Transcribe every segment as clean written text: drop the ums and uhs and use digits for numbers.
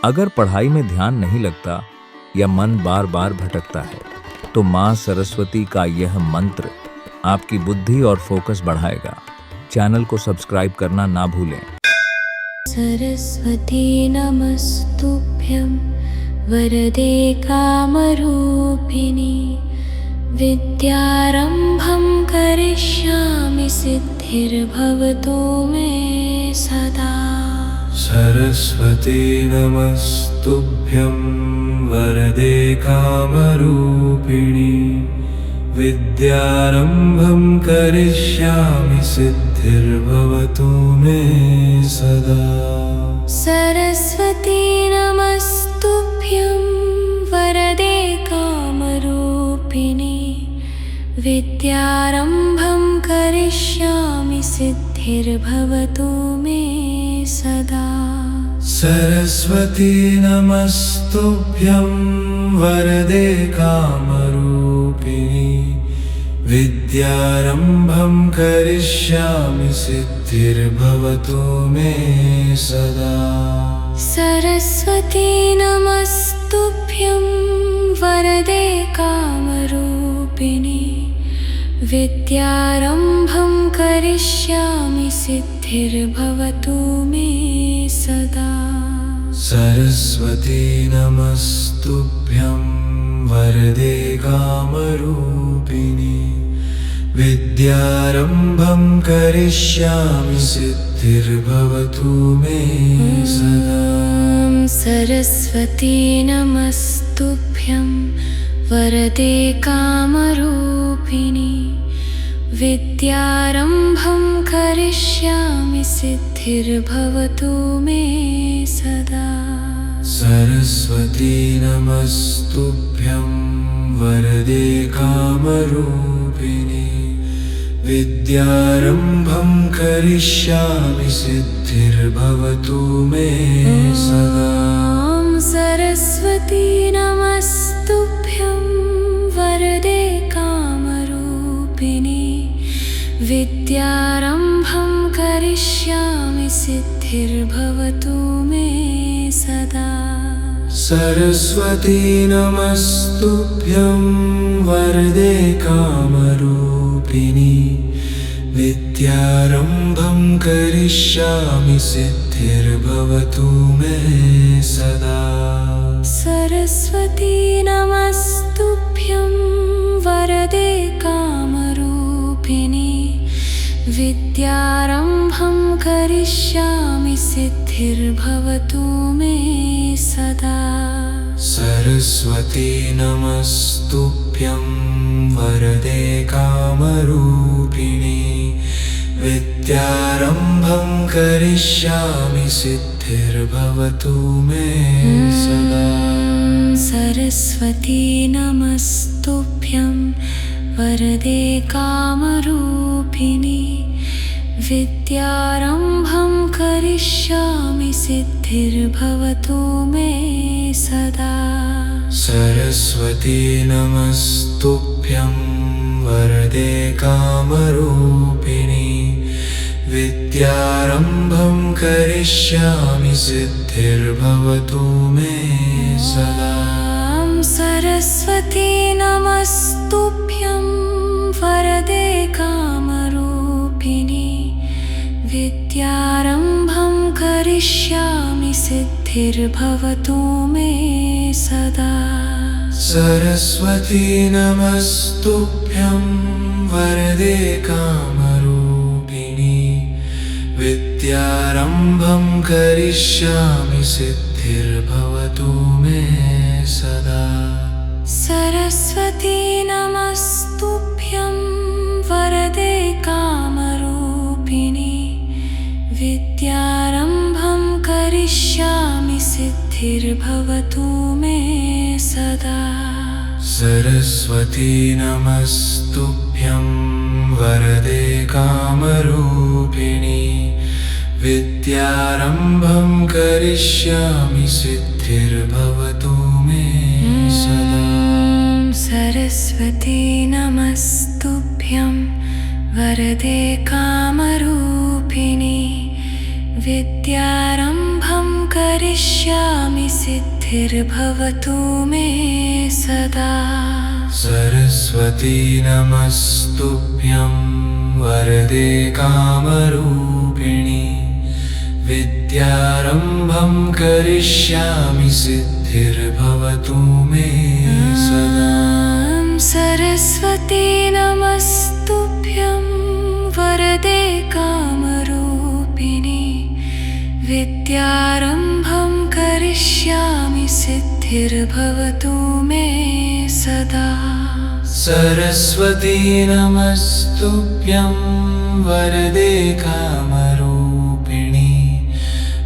अगर पढ़ाई में ध्यान नहीं लगता या मन बार बार भटकता है तो माँ सरस्वती का यह मंत्र आपकी बुद्धि और फोकस बढ़ाएगा। चैनल को सब्सक्राइब करना ना भूलें। सरस्वती नमस्तुभ्यं वरदे कामरूपिणी विद्यारम्भं करिष्यामि सिद्धिर्भवतु मे सदा। सरस्वती नमस्तुभ्यं वरदे कामरूपिणी विद्यारम्भं करिष्यामि सिद्धिर्भवतु मे सदा। सरस्वती नमस्तुभ्यं वरदे कामरूपिणी विद्यारम्भं करिष्यामि सिद्धिर्भवतु मे सदा। सरस्वती नमस्तुभ्यं वरदे कामरूपिणी विद्यारम्भं करिष्यामि सिद्धिर्भवतु मे सदा। सरस्वती नमस्तुभ्यं वरदे कामरूपिणी विद्यारम्भं करिष्यामि सिद्धिर्भवतु मे सदा। सरस्वती नमस्तुभ्यं वरदे कामरूपिणी विद्यारम्भं करिष्यामि सिद्धिर्भवतु मे सदा। सरस्वती नमस्तुभ्यं वरदे कामरूपिणी विद्यारम्भं करिष्यामि सिद्धिर्भवतु मे सदा। सरस्वती नमस्तुभ्यं वरदे कामरूपिणी विद्यारम्भं करिष्यामि सिद्धिर्भवतु मे सदा। सरस्वती नमस्तुभ्यं वरदे कामरूपिणी विद्यारम्भं करिष्यामि सिद्धिर्भवतु मे सदा। सरस्वती नमस्तुभ्यं वरदे कामरूपिणी विद्यारम्भं करिष्यामि सिद्धिर्भवतु मे सदा। सरस्वती नमस्तुभ्यं वरदे कामरूपिणी विद्यारम्भं करिष्यामि सिद्धिर्भवतु मे सदा। सरस्वती नमस्तुभ्यं वरदे कामरूपिणी विद्यारम्भं करिष्यामि सिद्धिर्भवतु मे सदा। सरस्वती नमस्तुभ्यं वरदे कामरूपिणी विद्यारम्भं करिष्यामि सिद्धिर्भवतु मे सदा। सरस्वती नमस्तुभ्यं वरदे कामरूपिणी विद्यारम्भं करिष्यामि सिद्धिर्भवतु मे सदा। सरस्वती नमस्तुभ्यं वरदे कामरूपिणी विद्यारम्भं करिष्यामि सिद्धिर्भवतु मे सदा। सरस्वती नमस्तुभ्यं वरदे कामरूपिणी विद्यारम्भं करिष्यामि सिद्धिर्भवतु मे सदा। सरस्वती नमस्तुभ्यं वरदे कामरूपिणी विद्यारम्भं करिष्यामि सिद्धिर्भवतु मे सदा। सरस्वती नमस्तुभ्यं वरदे कामरूपिणी विद्यारम्भं करिष्यामि सिद्धिर्भवतु मे सदा। सरस्वती नमस्तुभ्यं वरदे कामरूपिणी विद्यारम्भं करिष्यामि करिष्यामि सिद्धिर्भवतु मे सदा। सरस्वती नमस्तुभ्यं वरदे कामरूपिणि विद्यारम्भं करिष्यामि सिद्धिर्भवतु मे सदा। सरस्वती नमस्तुभ्यं वरदे कामरूपिणि विद्यारम्भं करिष्यामि सिद्धिर्भवतु मे सदा। सरस्वती नमस्तुभ्यं वरदे कामरूपिणि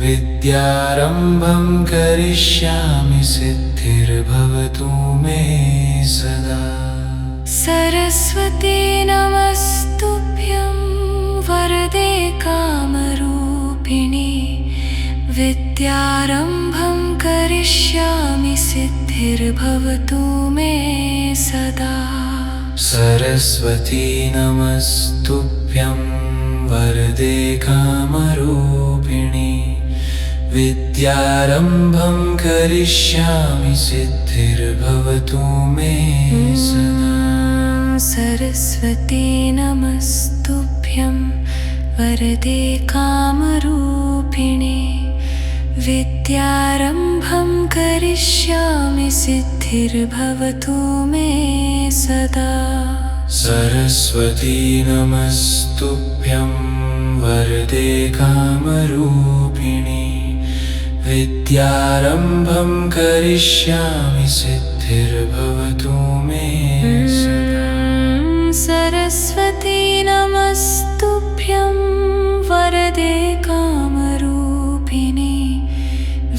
विद्यारम्भं करिष्यामि सिद्धिर्भवतु मे सदा। सरस्वती नमस्तुभ्यं वरदे कामरूपिणि विद्यारम्भं करिष्यामि सिद्धिर्भवतु मे सदा। सरस्वती नमस्तुभ्यं वरदे कामरूपिणि विद्यारम्भं करिष्यामि सिद्धिर्भवतु मे सदा। सरस्वती नमस्तुभ्यं वरदे कामरूपिणि विद्यारम्भं करिष्यामि सिद्धिर्भवतु मे सदा। सरस्वती नमस्तुभ्यं वरदे कामरूपिणि विद्यारम्भं करिष्यामि सिद्धिर्भवतु मे सदा। सरस्वती नमस्तुभ्यं वरदे कामरूपिणि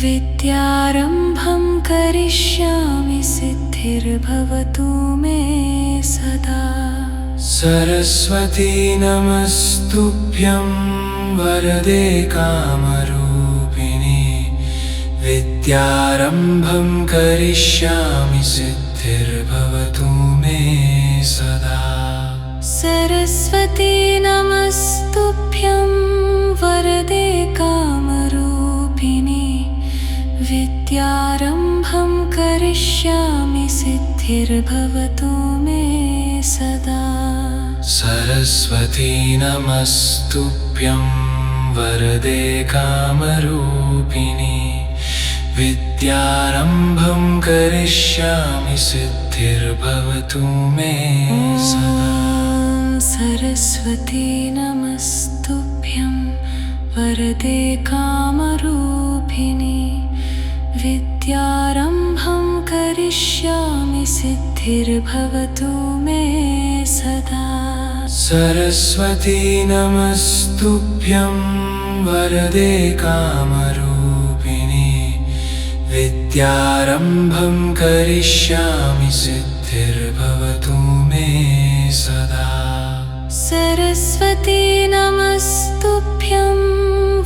विद्यारम्भं करिष्यामि सिद्धिर्भवतु मे सदा। सरस्वती नमस्तुभ्यं वरदे कामरूपिणि विद्यारम्भं करिष्यामि सिद्धिर्भवतु मे सदा। सरस्वती नमस्तुभ्यं वरदे कामरूपिणि विद्यारम्भं करिष्यामि सिद्धिर्भवतु मे सदा। सरस्वती नमस्तुभ्यं वरदे कामरूपिणि विद्यारम्भं करिष्यामि सिद्धिर्भवतु मे सदा। सरस्वती नमस्तुभ्यं वरदे कामरूपिणि विद्यारम्भं करिष्यामि सिद्धिर्भवतु मे सदा। सरस्वती नमस्तुभ्यं वरदे कामरूपिणि विद्यारम्भं करिष्यामि सिद्धिर्भवतु मे सदा। सरस्वती नमस्तुभ्यं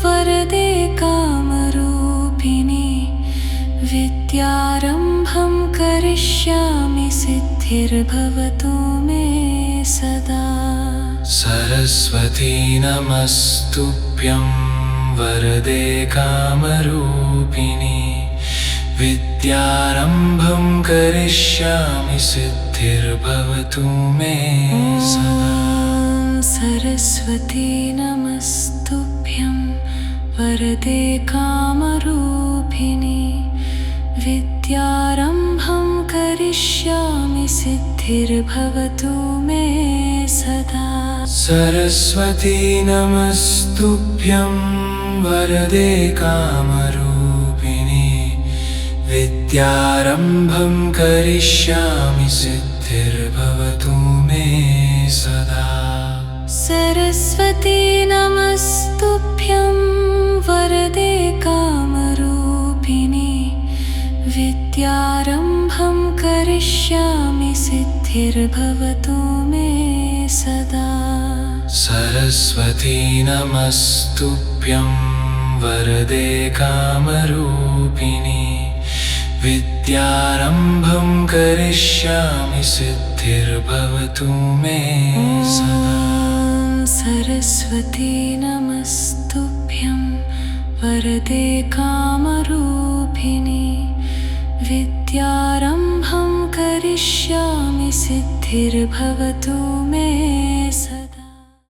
वरदे कामरूपिणि विद्यारम्भं करिष्यामि सिद्धिर्भवतु मे सदा। सरस्वती नमस्तुभ्यं वरदे कामरूपिणि विद्यारम्भं करिष्यामि सिद्धिर्भवतु मे सदा। सरस्वती नमस्तुभ्यं वरदे कामरूपिणि विद्यारम्भं करिष्यामि सिद्धिर्भवतु मे सदा। सरस्वती नमस्तुभ्यं वरदे कामरूपिणि विद्यारम्भं करिष्यामि सिद्धिर्भवतु मे सदा। सरस्वती नमस्तुभ्यं वरदे कामरूपिणि विद्यारम्भं करिष्यामि सिद्धिर्भवतु मे सदा। सरस्वती नमस्तुभ्यं वरदे कामरूपिणि विद्यारम्भं करिष्यामि सिद्धिर्भवतु मे सदा। सरस्वती नमस्तुभ्यं वरदे कामरूपिणी विद्यारम्भं करिष्यामि सिद्धिर्भवतु मे